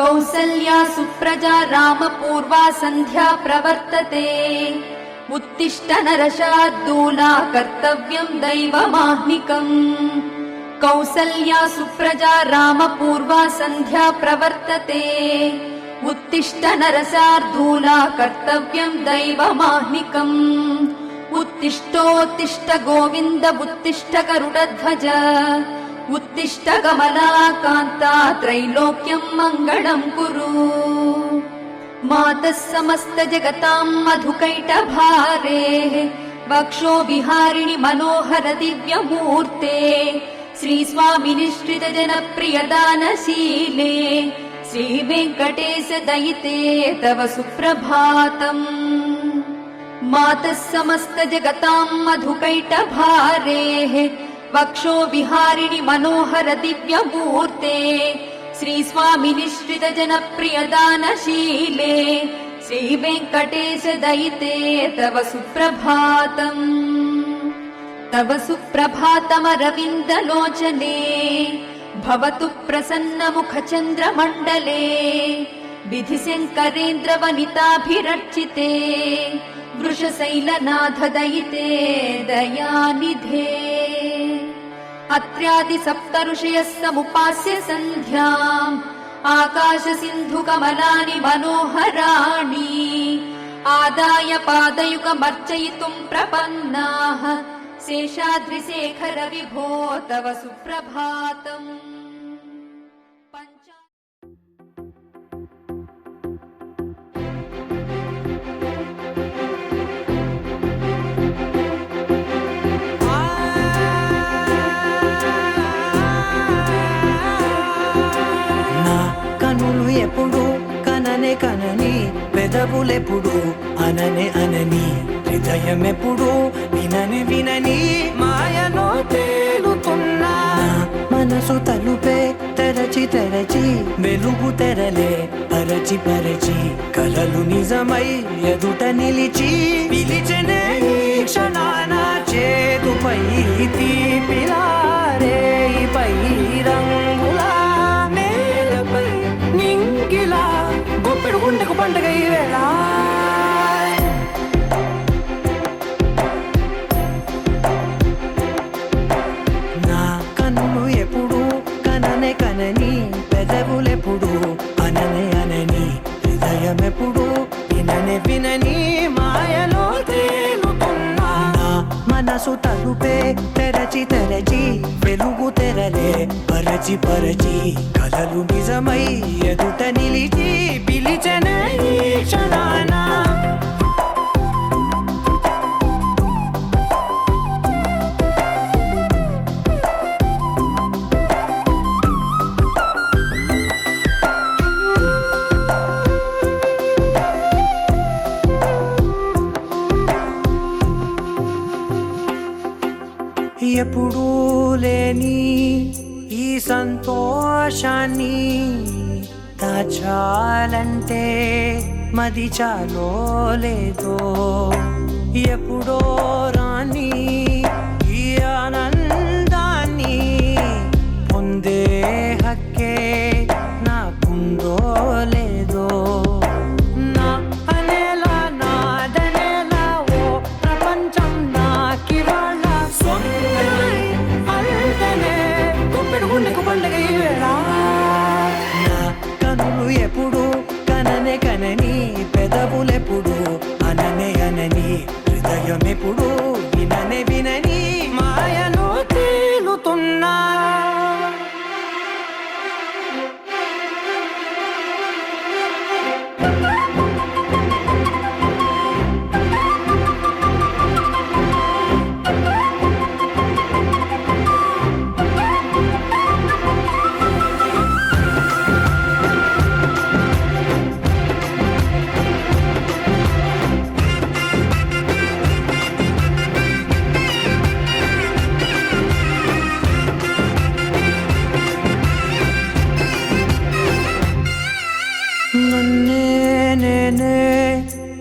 कौसल्या सुप्रजा रामपूर्वा सन्ध्या प्रवर्तते उत्तिष्ठ नरशार्दूला कर्तव्यं दैवमाह्निकम् कौसल्या सुप्रजा रामपूर्वा सन्ध्या प्रवर्तते उत्तिष्ठ नरशार्दूला कर्तव्यं दैवमाह्निकम् उत्तिष्ठोत्तिष्ठ गोविन्द उत्तिष्ठ गरुडध्वज उत्तिष्ठ कमलाकान्ता त्रैलोक्यं मङ्गलं कुरु मातः समस्त जगतां मधुकैटभारेः वक्षो विहारिणि मनोहर दिव्यमूर्ते श्रीस्वामिनिश्रित जनप्रियदानशीले श्रीवेङ्कटेश दयिते तव सुप्रभातम् मातः समस्त जगतां मधुकैटभारेः वक्षो विहारिणि मनोहर दिव्यमूर्ते श्रीस्वामिनिश्रित जनप्रियदानशीले श्रीवेङ्कटेश दयिते तव सुप्रभातम् तव सुप्रभातमरविन्दलोचने भवतु प्रसन्नमुखचन्द्रमण्डले विधिशङ्करेन्द्रवनिताभिरर्चिते वृषशैलनाथ दयिते दयानिधे अत्र्यादिसप्तऋषयः समुपास्य सन्ध्याम् आकाशसिन्धुकमलानि मनोहराणि आदाय पादयुगमर्चयितुम् प्रपन्नाः शेषाद्रिशेखर विभो तव सुप्रभातम् ఎప్పుడు కననే కనని పెదవులెప్పుడు అననే అనని హృదయం ఎప్పుడు వినని వినని మాయలో తేలుతున్నా మనసు తలుపే తెరచి తెరచి వెలుగు తెరలే పరచి పరచి కలలు నిజమై ఎదుట నిలిచి పిలిచెనే ఈ క్షణాన చేతుపై తీపిలారే పై రంగులా గొప్పెడు గుండెకు పండుగ ఈ వేళ నా కన్నులు ఎప్పుడు కననే కనని పెదవులెప్పుడు అననే అనని హృదయం ఎప్పుడు విననే వినని మాయలో తేలుతున్నా మనసు తలుపే తెరచి తెరచి వెలుగు తెరలే పరచి పరచి కలలు నిజమై ఎదుట నిలిచి పిలిచెనే ఈ క్షణాన ఎప్పుడూ లేని ఈ సంతోషాన్ని దాచాలంటే మది చాలో లేదో ఎప్పుడో రాని ఈ ఆనందాన్ని పొందే హక్కే నాకుందో లేదో నా అనేలా నాదనేలా ఓ ప్రపంచం నాకివాళ్ళ సొంతమై అల్దనే గొప్పెడు గుండెకు పండుగ ఈ వేళ నా కనులు ఎప్పుడు కననే కనని పెదవులెప్పుడు అననే అనని హృదయం ఎప్పుడు విననే వినని మాయలో తేలుతున్నా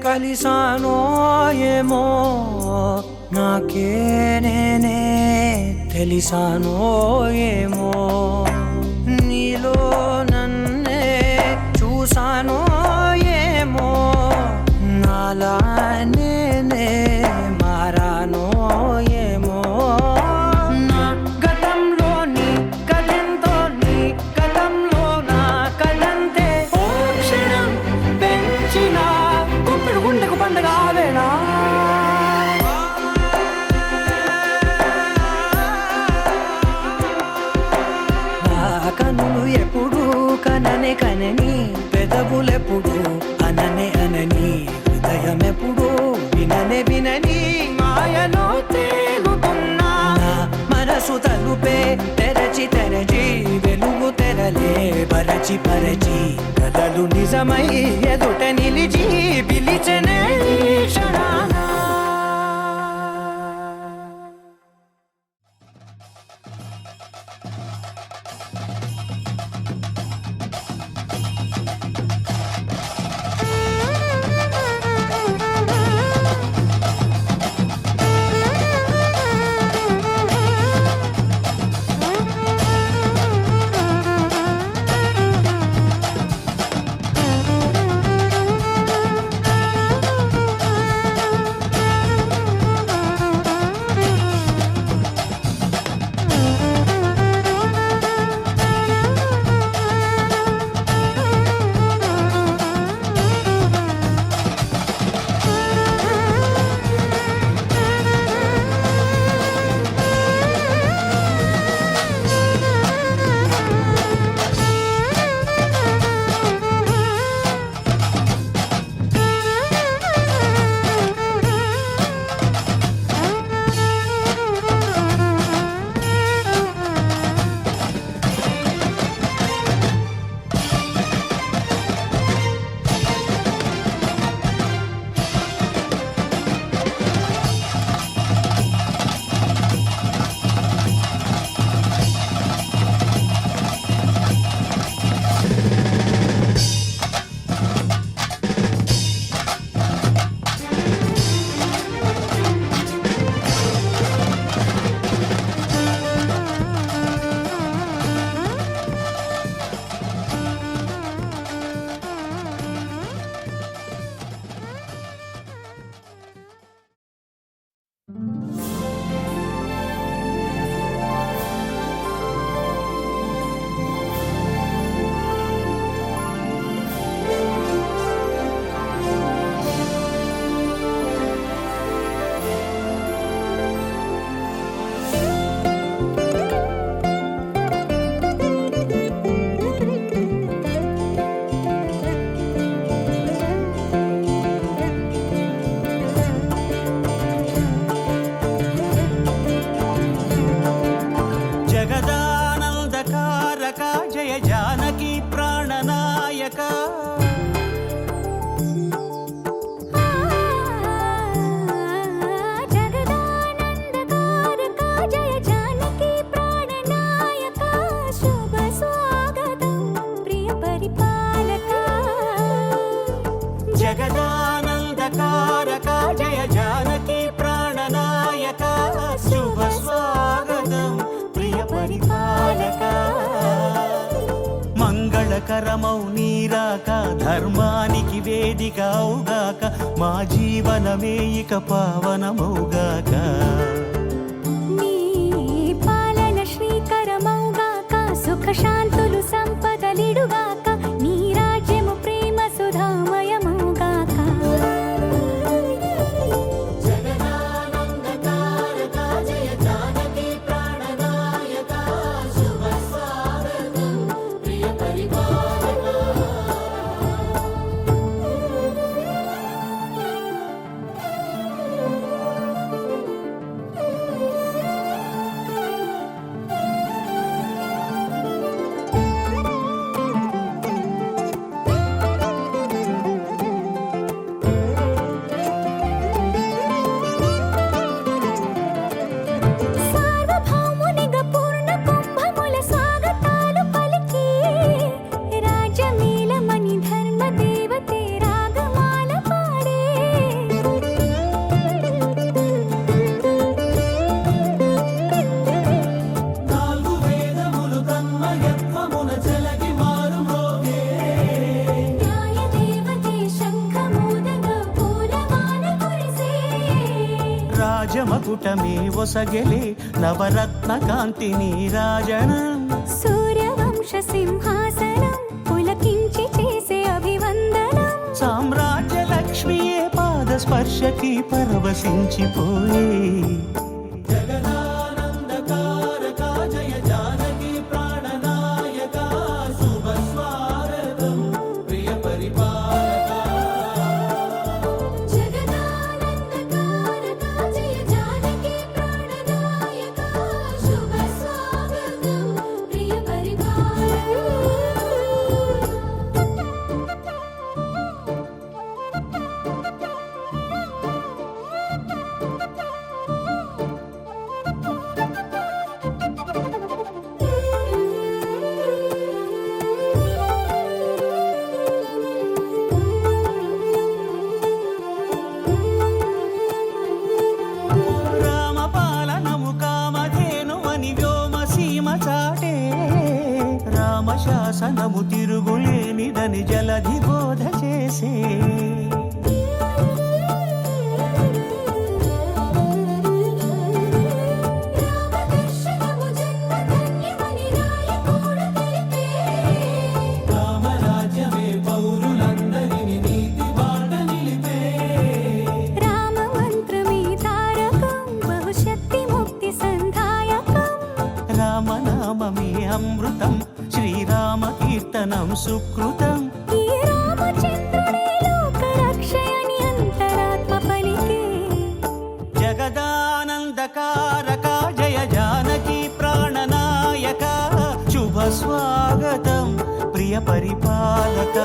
కలిసానో ఏమో నాకే నేనే తెలిసానో ఏమో నీలో నన్నే చూసానో ఏమో నాలా నేనే మారానో ఏమో నా గతంలోని కథంతో నీ గతంలో నా కథంతే ఓ క్షణం పెంచిన గుప్పెడు గుండెకు పండగ వేళ కనులు ఎప్పుడు కననే కనని పెదవులెప్పుడు అననే అనని హృదయం ఎప్పుడు విననే వినని మాయలో తేలుతున్నా నా మనసు తలుపే తెరచి తెరచి వెలుగు తెరలే పరచి పరచి కథలు నిజమై ఎదుట నిలిచి పిలిచెనే ఈ క్షణాన జగదానందకారక జయ జానకి ప్రాణనాయక శుభ స్వాగతం ప్రియ పరిపాలక మంగళకరమౌ నీరాక ధర్మానికి వేదిక అవుగాక మా జీవనమే ఇక పావనమౌగాక నీ పాలన శ్రీకరమౌగాక సుఖ శాంతులు సంపదలిడుగాక నీ రాజ్యము ప్రేమ సుధామయమౌగాక జగదానందకారక జయ జానకి ప్రాణనాయక శుభ స్వాగతం ప్రియ పరిపాలక మకుటమే ఒసగెలే నవరత్న కాంతి నీరాజనం సూర్యవంశ సింహాసనం పులకించి చేసే అభివందనం సామ్రాజ్య లక్ష్మియే పాద స్పర్శకి పరవశించిపోయే జగదానందకారక జయ జానకి ప్రాణనాయక శుభ స్వాగతం ప్రియ పరిపాలక జగదానందకారక జయ జానకి ప్రాణనాయక శుభ స్వాగతం ప్రియ రామపాలనము కామధేను అని వ్యోమసీమ చాటే రామశాసనము తిరుగులేనిదని జలధి బోధ చేసే రామదర్శనము జన్మధన్యమని రాయకూడ తెలిపే రామరాజ్యమే పౌరులందరిని నీతి బాట నిలిపే రామ మంత్రమే తారకం బహుశక్తి ముక్తి సంధాయకం రామనామమే అమృతం శ్రీరామ కీర్తనం సుకృతం ఈ రామచంద్రుడే లోక రక్షయని అంతరాత్మ పలికే జగదానందకారక జయ జానకి ప్రాణనాయక శుభ స్వాగతం ప్రియ పరిపాలక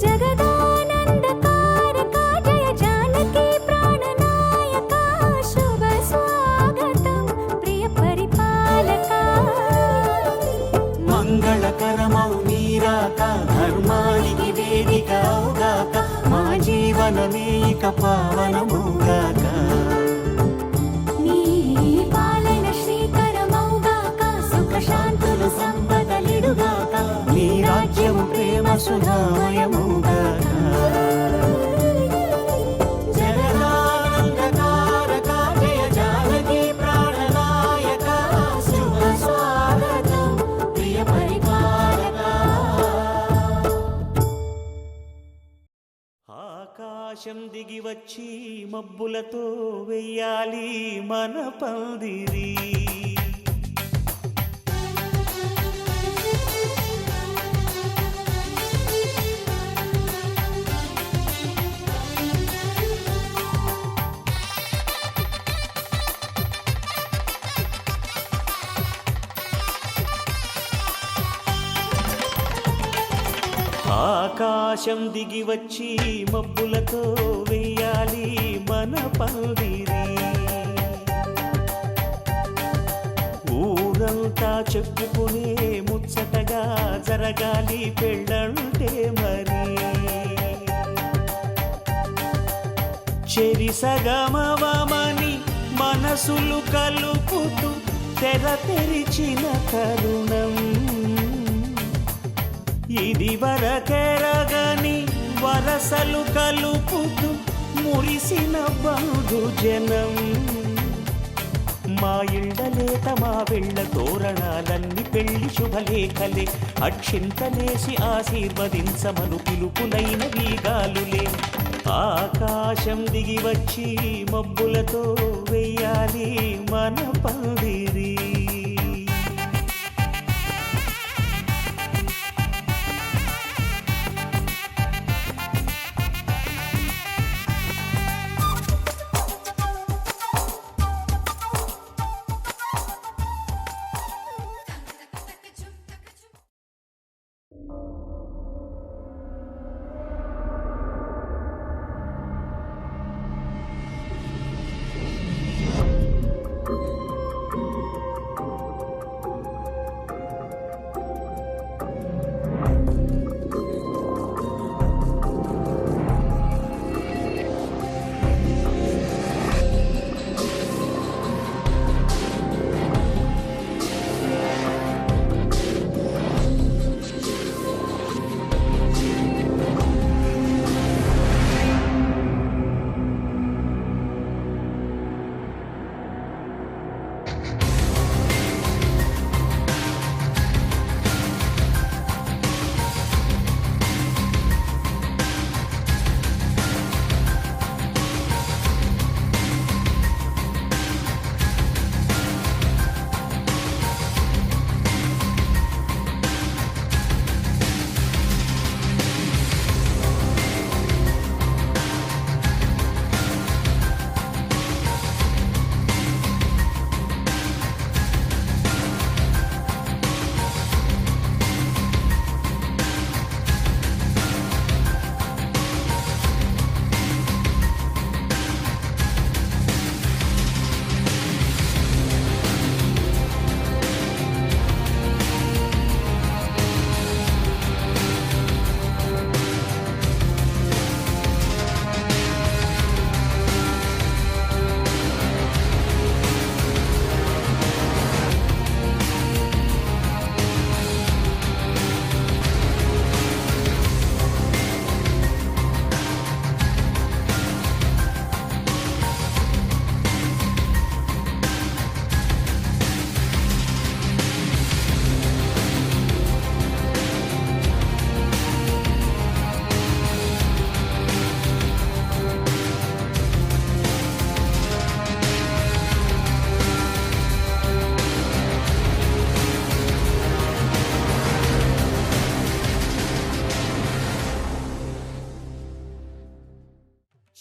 జగదానందకారక జయ జానకి ప్రాణనాయక శుభ స్వాగతం ప్రియ పరిపాలక మంగళకరమౌ నీరాక ధర్మానికి వేదిక అవుగాక మా జీవనమే ఇక పావనముగాక నీ పాలన శ్రీకరమౌగాక సుఖ శాంతులు సంపదలిడుగాక నీ రాజ్యము ప్రేమ సుధామయముగాక జగదానందకారక జయ జానకి ప్రాణనాయక శుభ స్వాగతం ప్రియ పరిపాలక ఆకాశం దిగి వచ్చి మబ్బులతో వెయ్యాలి మన పందిరి ఆకాశం దిగి వచ్చి మబ్బులతో వెయ్యాలి మన పందిరి ఊరంతా చెప్పుకునే ముచ్చటగా జరగాలి పెళ్ళంటే మరి చెరిసగమవమని మనసులు కలుపుతూ తెర తెరిచిన తరుణం ఇది వరకెరగని వరసలు కలుపుతూ మురిసిన బంధుజనం మా ఇళ్ళలేత మా వెళ్ళ తోరణాలన్నీ పెళ్లి శుభలేఖలే అక్షింతలేసి ఆశీర్వదించమను పిలుపులైన వీగాలులే ఆకాశం దిగి వచ్చి మబ్బులతో వెయ్యాలి మన పందిరి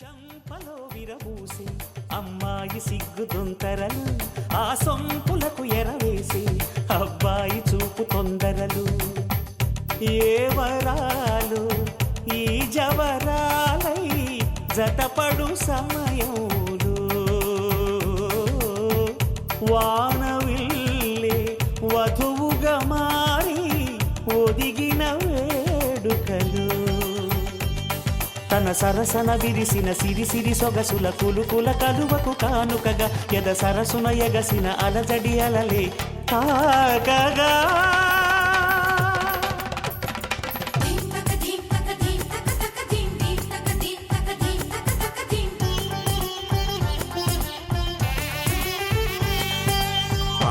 చంపలో విరబూసి అమ్మాయి సిగ్గు దొంతరలు, ఆ సొంపులకు ఎరవేసి అబ్బాయి చూపు తొందరలు. ఏ వరాలు ఈ జవరాలై జతపడు సమయంలో, వానవిల్లే వధువుగా మారి ఒదిగిన వేడుకలు. తన సరసన విరిసిన సిరిసిరి సొగసుల కులుకుల కలువకు కానుకగా ఎద సరసున ఎగసిన అలజడి అలలే తాకగా.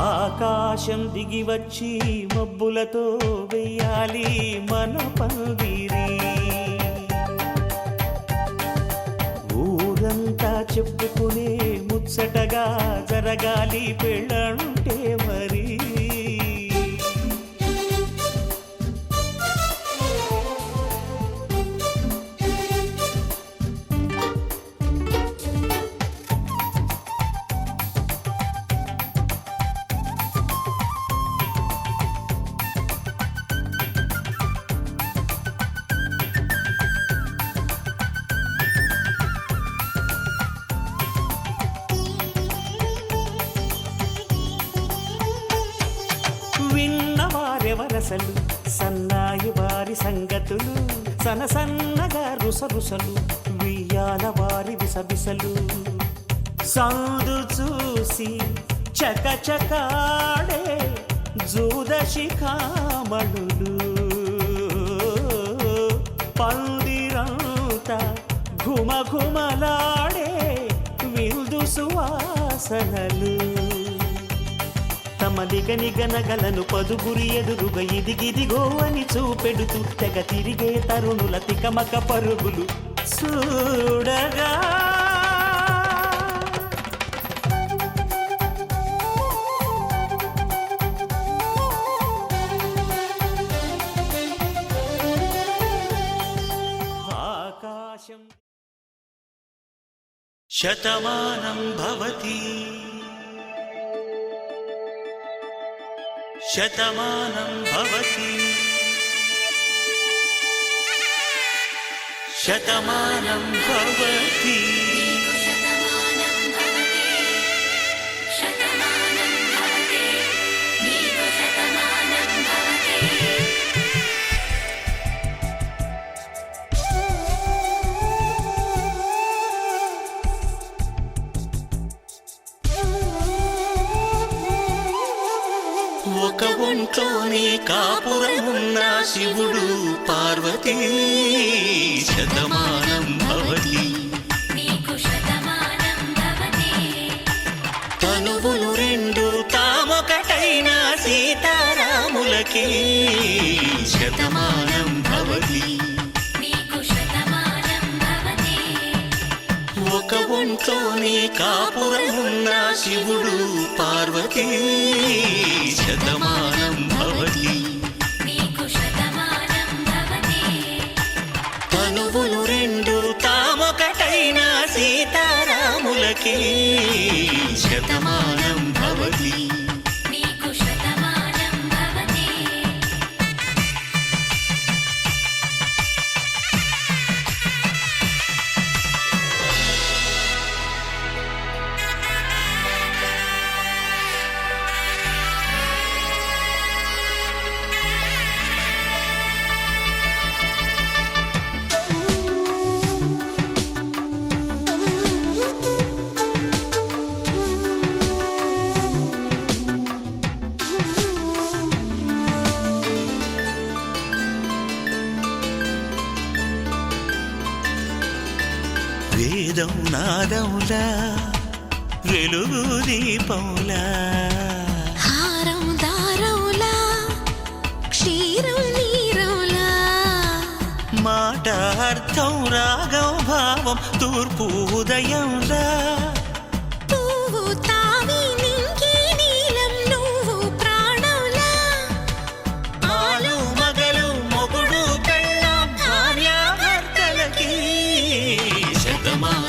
ఆకాశం దిగి వచ్చి మబ్బులతో వెయ్యాలి మన పందిరి. ఊరంతా చెప్పుకునే ముచ్చటగా జరగాలి పెళ్ళంటే మరి. విన్నవారెవరసలు సన్నాయి వారి సంగతులు, సనసన్నగా రుసరుసలు వియ్యాల వారి విసబిసలు. సందు చూసి చకచకాడే జూదశిఖామణులు, పందిరంతా ఘుమఘుమలాడే విందు సువాసనలు. తమ నిగనిగనగలను పదుగురి ఎదురుగా ఇదిగిదిగో అని చూపెడుతూ తెగ తిరిగే తరుణుల తికమక పరుగులు చూడగా. ఆకాశం శతమానం భవతి శతమానం భవతి శతమానం భవతి. ఒక ఒంట్లోనే కాపురమున్న శివుడు పార్వతీ శతమానం భవతి. తనువులు రెండు తామొకటైన సీతారాములకి శతమానం భవతి. ఒక ఒంట్లోనే కాపురమున్న శివుడు పార్వతీ శతమానం భవతి. తనువులు రెండు తామొకటైన సీతారాములకి శతమానం భవతి. వేదం నాదములా వెలుగు దీపములా, హారం దారములా క్షీరం నీరములా, మాట అర్థం రాగం భావం తూర్పు ఉదయంలా, పువ్వు తావి నింగి నీలం నువ్వు ప్రాణంలా, ఆలు మగలు మొగుడు పెళ్ళాం భార్యాభర్తలకి శతమానం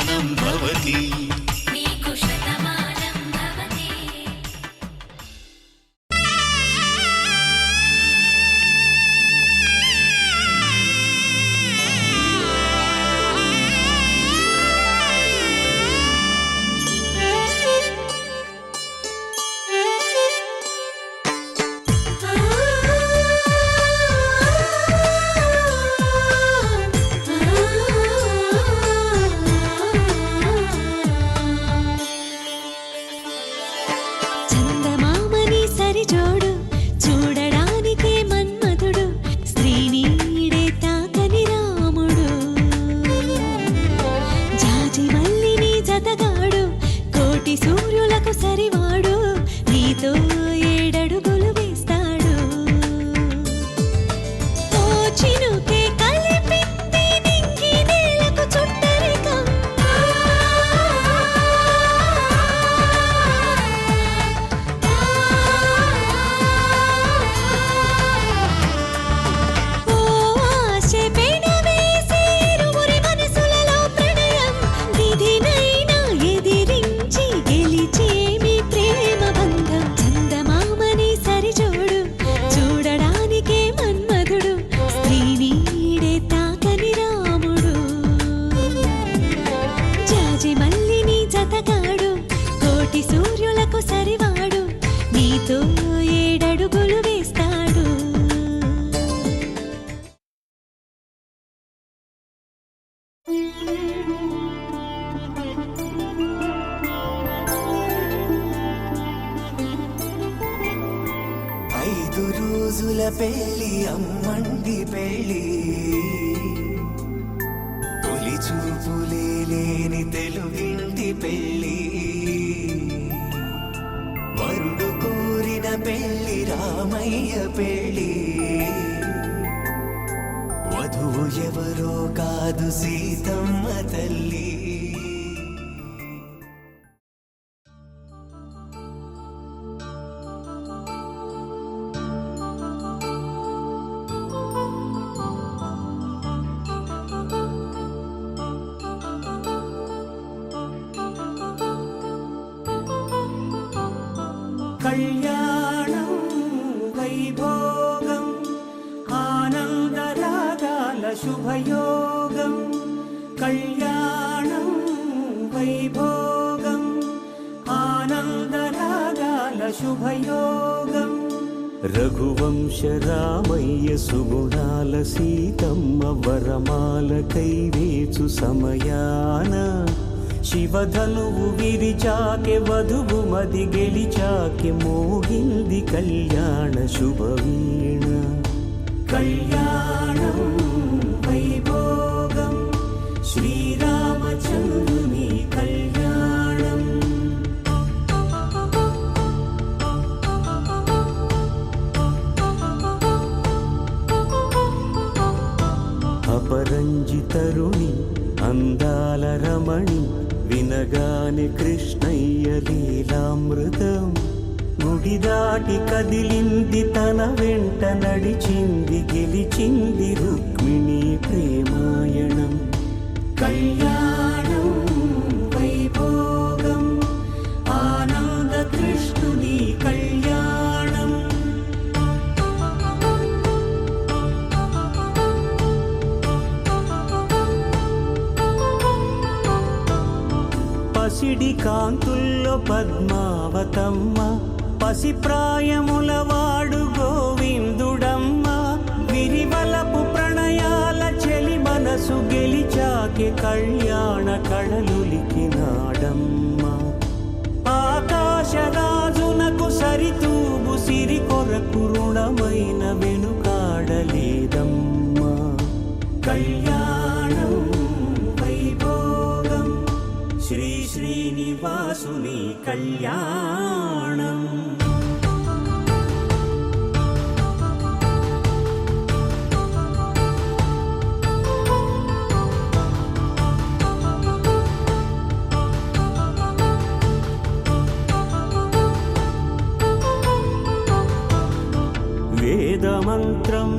సరివాడు నీతో ఏడడుగులు వేస్తాడు. 5 రోజుల పెళ్ళి అమ్మండి పెళ్ళి, తొలి చూపులే లేని తెలుగింటి పెళ్ళి, వరుడు కోరిన పెళ్ళి రామయ్య పెళ్ళి, వధువు ఎవరో కాదు సీతమ్మ తల్లి. కళ్యాణం వైభోగం ఆనందరాగాల శుభయోగం. కళ్యాణం వైభోగం ఆనందరాగాల శుభయోగం. రఘువంశ రామయ్య సుగుణాల సీతమ్మ వరమాల కైవేచు సమయాన, శివధనువు విరిచాకె వధువు మది గెలిచాకె మోగింది కళ్యాణ శుభవీణ. కళ్యాణం వైభోగం శ్రీరామచంద్రుని కళ్యాణం. అపరంజి తరుణి అందాల రమణి, వినగానే కృష్ణయ్య లీలామృతం. గుడి దాటి కదిలింది తన వెంట నడిచింది గెలిచింది రుక్మిణి ప్రేమాయణం. కళ్యాణం వైభోగం ఆనంద కృష్ణుని కళ్యాణం. పసిడి కాంతుల్లో పద్మావతమ్మ, పసిప్రాయముల వాడు గోవిందుడమ్మ. విరివలపు ప్రణయాల చెలి మనసు గెలిచాకె కళ్యాణ కళలులికినాడమ్మ. ఆకాశరాజునకు సరితూగు సిరి కొరకు రుణమైన వెనుకాడలేదమ్మ. కళ్యాణం వైభోగం శ్రీ శ్రీనివాసుని కళ్యాణం. వేదమంత్రం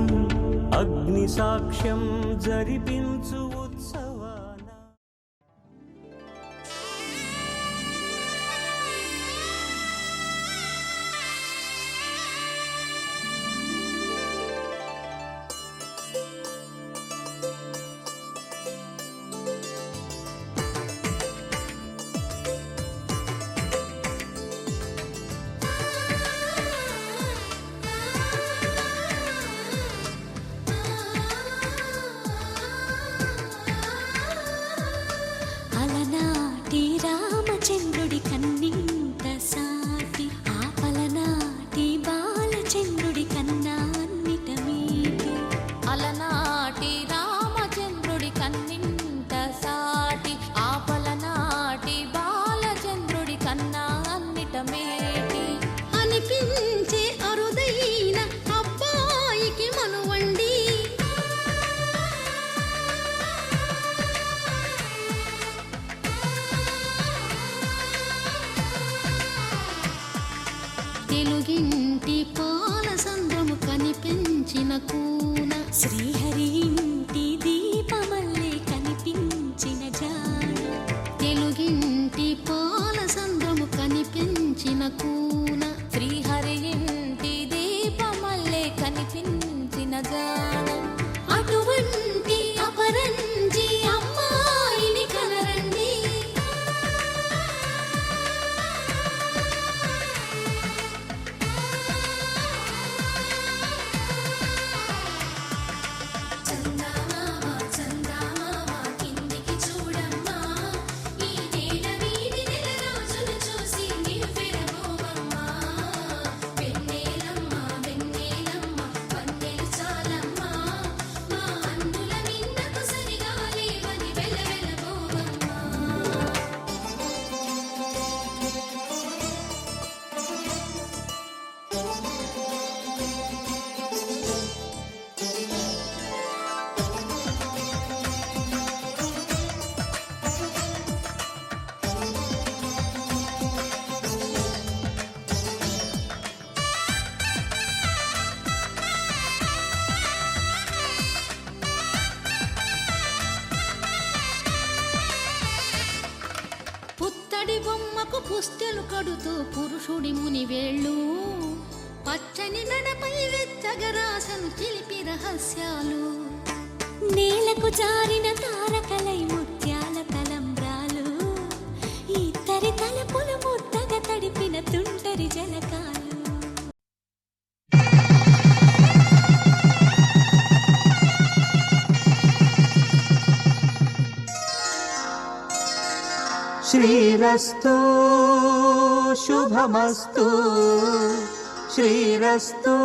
అగ్ని సాక్ష్యం జరిపించు ఉత్సవాన. పుత్తడి బొమ్మకు పుస్తెలు కడుతూ పురుషుడి ముని వేళ్ళు పచ్చని మెడపై వెచ్చగరాసను చిలిపి రహస్యాలు నేలకు జారిన తారకలై ముత్యాల తలంబ్రాలు ఇద్దరి తలపులు ముద్దగా తడిపిన తుంటరి జలకాలు శ్రీరస్తు శుభమస్తు శ్రీరస్తు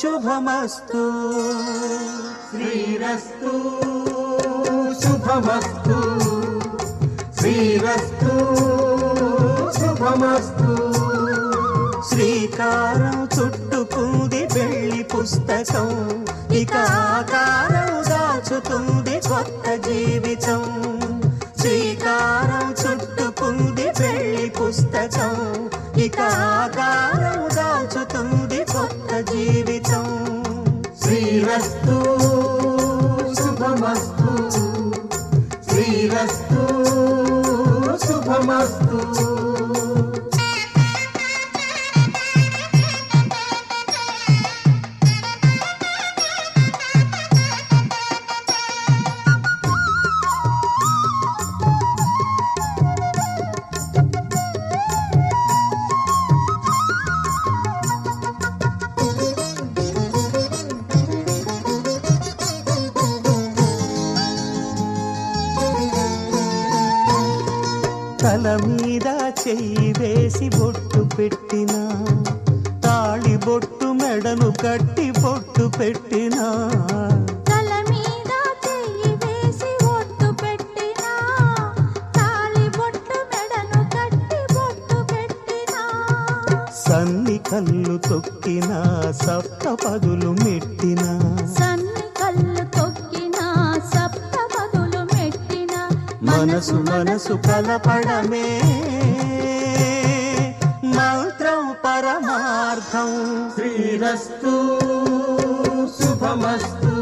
శుభమస్తు శ్రీరస్తు శుభమస్తు శ్రీరస్తు శుభమస్తు శ్రీకారం చుట్టుకుంది పెళ్లి పుస్తకం ఇక ఆకారం దాచుతుంది కొత్త జీవితం శ్రీకారం చుట్టుకుంది పెళ్లి పుస్తకం ఇక ఆకారం దాచుతుంది కొత్త జీవితం శ్రీరస్తు శుభమస్తు శ్రీరస్తు శుభమస్తు తల మీద చెయ్యి వేసి బొట్టు పెట్టినా తాళి బొట్టు మెడను కట్టి బొట్టు పెట్టినా తల మీద చెయ్యి వేసి ఒట్టు పెట్టినా తాళి బొట్టు మెడను కట్టి బొట్టు పెట్టినా సన్ని కళ్ళు తొక్కినా సప్త పదులు మెట్టినా సన్ని కళ్ళు తొక్కినా సప్త పదులు మెట్టినా మనసు మనసు కలపడమే మంత్రం పరమార్థం శ్రీరస్తు శుభమస్తు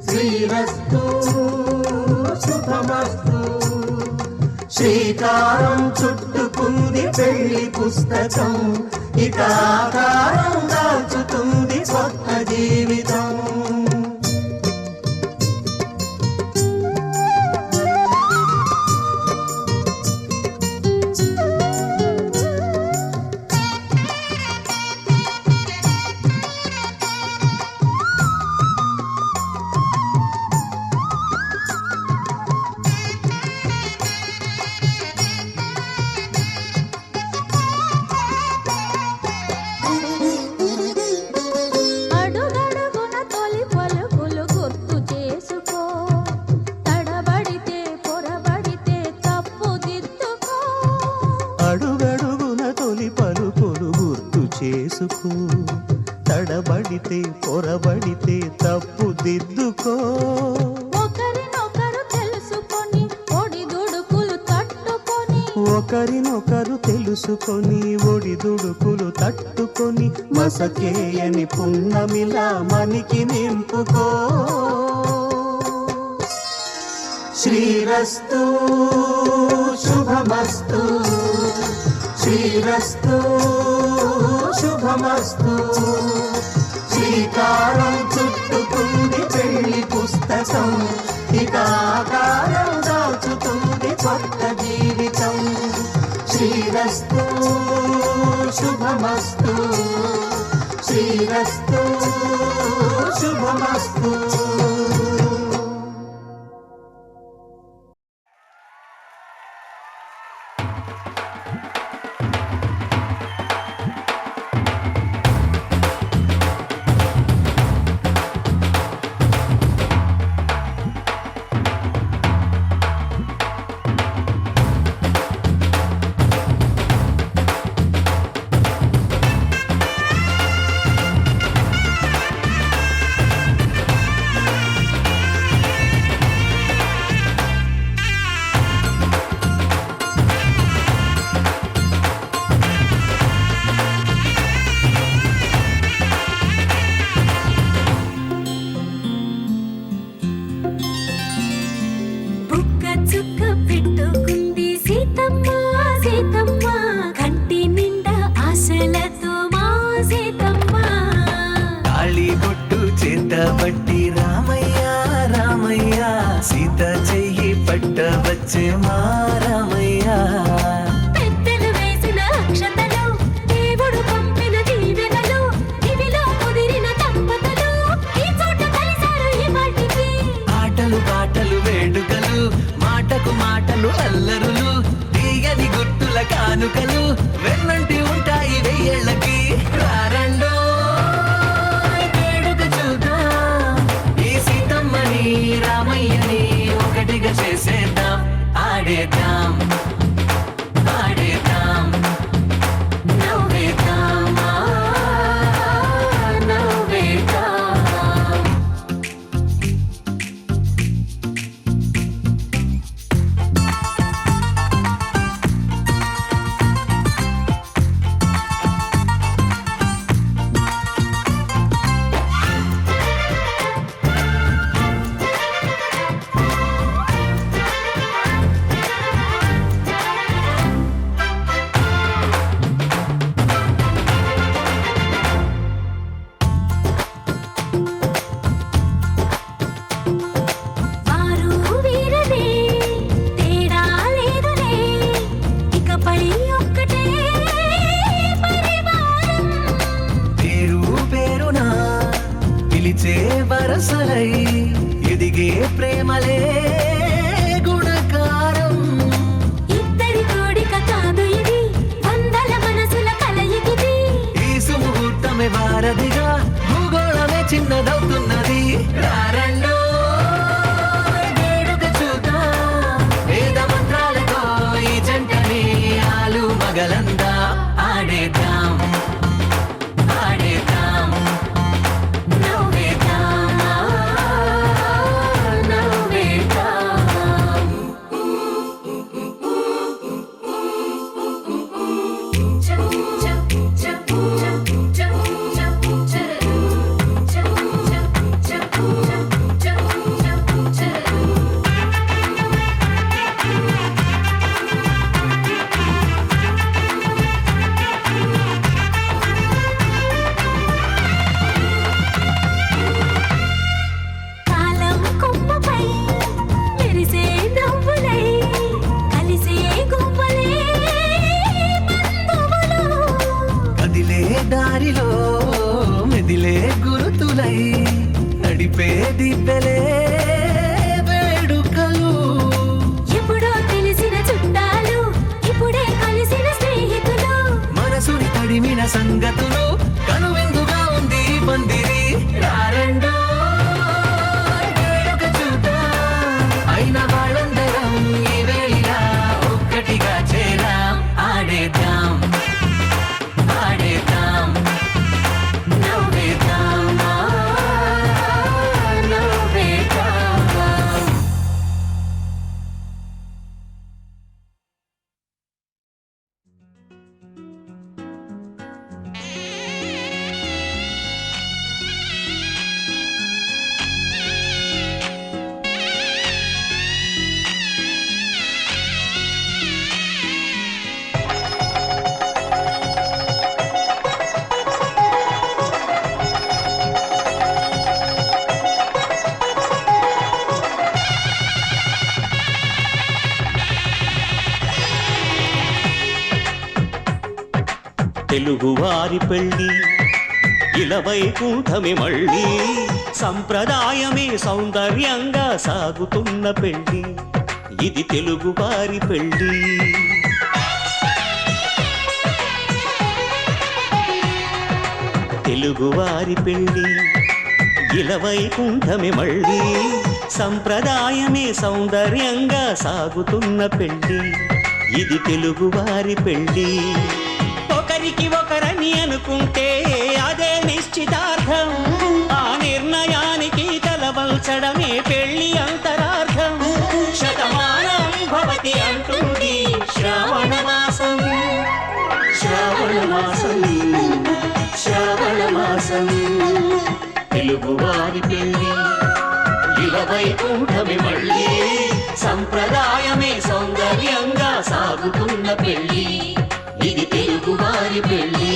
శ్రీరస్తు శుభమస్తు శ్రీకారం చుట్టుకుంది పెళ్లి పుస్తకం ఇక ఆకారం దాచుతుంది కొత్త జీవితం అడుగడుగున తొలి పలుకులు గుర్తు చేసుకో తడబడితే పొరబడితే తప్పు దిద్దుకో అడుగడుగున తొలి పలుకులు గుర్తు చేసుకో తడబడితే పొరబడితే తప్పు దిద్దుకో ఒకరినొకరు తెలుసుకొని ఒడిదుడుకులు తట్టుకొని ఒకరినొకరు తెలుసుకొని ఒడిదుడుకులు తట్టుకొని మసకేయని పున్నమిలా మనికి నింపుకో శ్రీరస్తు శుభమస్తు శ్రీరస్తు శుభమస్తు శ్రీకారం చుట్టుకుంది పెళ్లి పుస్తకం ఇక ఆకారం దాచుతుంది కొత్త జీవితం శ్రీరస్తు శుభమస్తు శ్రీరస్తు శుభమస్తు వచ్చే మారమయ్యా. పెద్దలు వేసిన అక్షతలు, దేవుడు పంపిన దీవెనలు, ఇవిలో కుదిరిన దంపతులు ఈ చోట కలిశారు ఈ వాటికి. ఆటలు పాటలు వేడుకలు, మాటకు మాటలు అల్లరులు, తీయని గుర్తుల కానుకలు వెన్నంటి ఉంటాయి వెయ్యేళ్ళకి. రారండో వేడుక చూద్దాం, ఈ సీతమ్మని రామయ్యని ఒకటిగా చేసేద్దాం. ఆడేద్దాం ఆడేద్దాం నవ్వేద్దాం నవ్వేద్దాం. వారు వీరనే తేడా లేదులే, ఇకపై ఒక్కటే పరివారం. పేరు పేరునా పిలిచే వరసలై ఎదిగే ప్రేమలే గుణకారం. ఇద్దరి కోడిక కాదు ఇది, వందల మనసుల కలయికిది. ఈ సుముహూర్తమే వారధిగా, భూగోళమే చిన్నదవుతున్నది. రారండో వేడుక చూద్దాం, వేద మంత్రాలతో ఈ జంటని ఆలు మగలందా. ఆడేద్దాం ఆడేద్దాం నవ్వేద్దాం నవ్వేద్దాం. కాలం కొమ్మపై మెరిసే నవ్వులై, కలిసే గువ్వలే బంధువులు. కదిలే దారిలో మెదిలే గురుతులై, నడిపే దిబ్బెలే వేడుకలు. ఎప్పుడో తెలిసిన చుట్టాలు, ఇప్పుడే కలిసిన స్నేహితులు. మనసుని తడిమిన సంగతులు, కనువిందుగా ఉంది ఈ పందిరి. రారండో వేడుక చూద్దాం, అయిన వాళ్ళందరం ఈ వేళ ఒక్కటిగా చేరాం. ఆడేద్దాం ఆడేద్దాం నవ్వేద్దాం నవ్వేద్దాం. తెలుగువారి పెళ్ళి ఇలవైకుంఠమే మళ్ళీ, సంప్రదాయమే సౌందర్యంగా సాగుతున్న పెళ్ళి, ఇది తెలుగువారి పెళ్ళి. తెలుగువారి పెళ్ళి ఇలవైకుంఠమే మళ్ళీ, సంప్రదాయమే సౌందర్యంగా సాగుతున్న పెళ్ళి, ఇది తెలుగువారి పెళ్ళి. ఒకరికి ఒకరని అనుకుంటే అదే నిశ్చితార్థం, ఆ నిర్ణయానికి తలవంచడమే పెళ్లి అంతరార్థం. శతమానం భవతి అంటుంది శ్రావణ మాసం, శ్రావణ మాసం, శ్రావణ మాసం. తెలుగువారి పెళ్లి ఇలవైకుంఠమే మళ్ళీ, సంప్రదాయమే సౌందర్యంగా సాగుతున్న పెళ్లి, ఇది తెలుగువారి పెళ్ళి.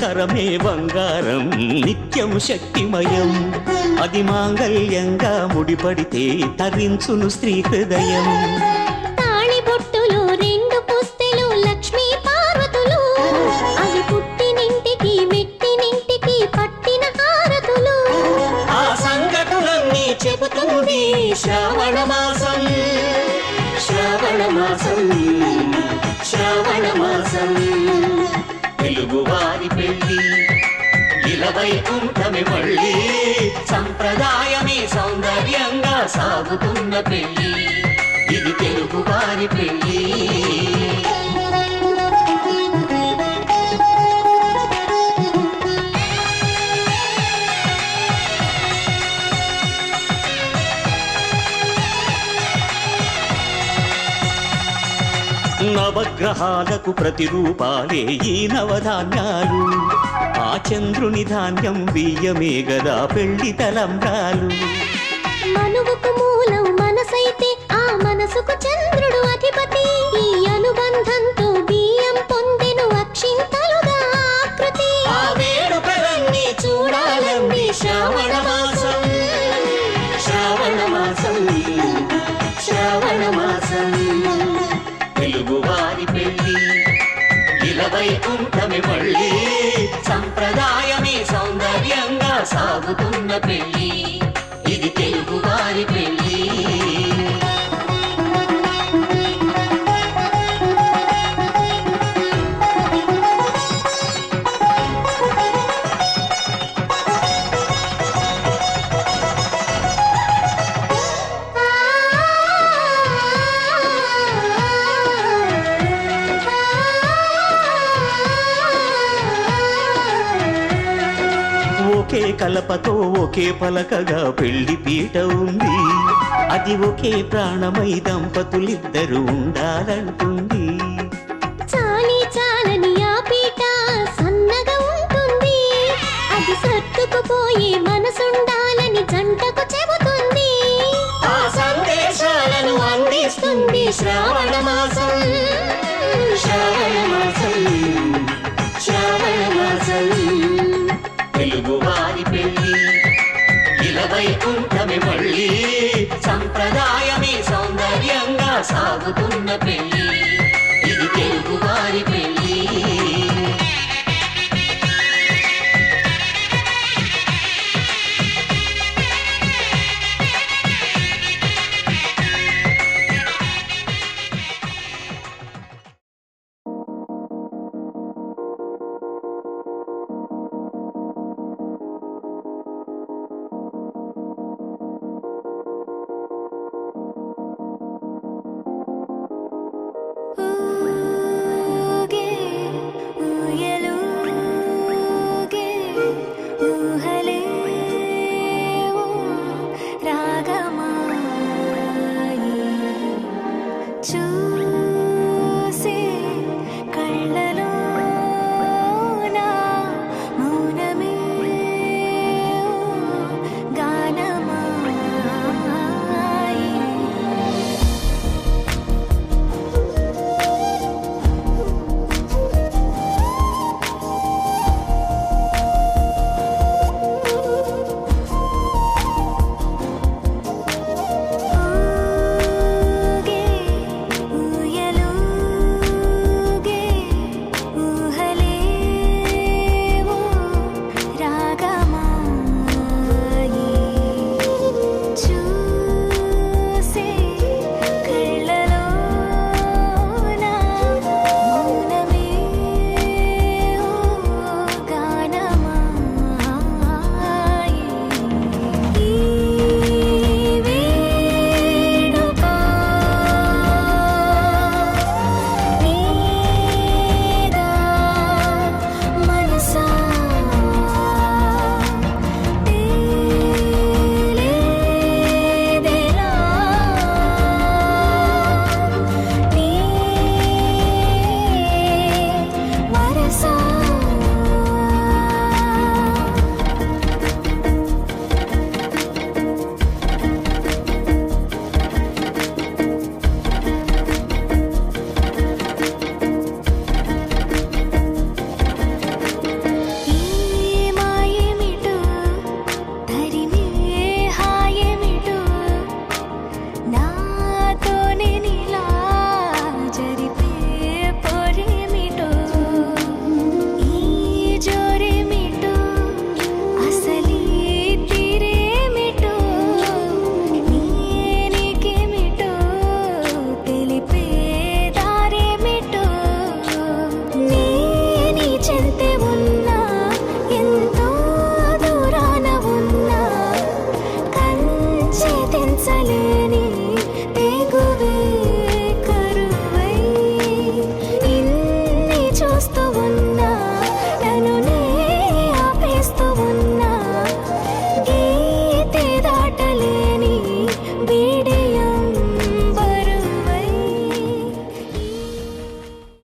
మంగళకరమే బంగారం నిత్యం శక్తిమయం అది మాంగళ్యంగా ముడిపడితే తరించును స్త్రీ హృదయం తాళిబొట్టులు రెండు పుస్తెలు లక్ష్మీ పార్వతులు అవి పుట్టినింటికి మెట్టినింటికి పట్టిన హారతులు ఆ సంఘటనలన్నీ చెబుతుంది శ్రావణ మాసం శ్రావణ మాసం శ్రావణ మాసం తెలుగువారి పెళ్ళి ఇలవైకుంఠమి మళ్ళీ సంప్రదాయమే సౌందర్యంగా సాగుతున్న పెళ్ళి ఇది తెలుగువారి పెళ్ళి నవగ్రహాలకు ప్రతిరూపాలే ఈ నవధాన్యాలు ఆ చంద్రుని ధాన్యం బియ్యమే గదా పెళ్లి తలంబ్రాలు మనువుకు మూలం మనసైతే ఆ మనసుకు చంద్రుడు అధిపతి ఈ అనుబంధంతో బియ్యం పొందెను అక్షింతలుగా ఆకృతి ఆ వేడుకలన్నీ చూడాలండి శ్రావణ మాసం శ్రావణ మాసం శ్రావణ మాసం తెలుగువారి పెళ్ళి ఇలవైకుంఠమి మళ్ళీ సంప్రదాయమే సౌందర్యంగా సాగుతున్న పెళ్ళి ఇది తెలుగువారి పెళ్ళి ఒకే కలపతో ఒకే పలకగా పెళ్లి పీట ఉంది అది ఒకే ప్రాణమై దంపతులిద్దరూ ఉండాలంటుంది చాలి చాలని ఆ పీట సన్నగా ఉంటుంది అది సర్దుకుపోయి మనసుండాలని జంటకు చెబుతుంది ఆ సందేశాలను అందిస్తుంది శ్రావణ మాసం శ్రావణ మాసం శ్రావణ మాసం తెలుగువారి పెళ్ళి ఇలవైకుంఠమి మళ్ళీ సంప్రదాయమే సౌందర్యంగా సాగుతున్న పెళ్ళి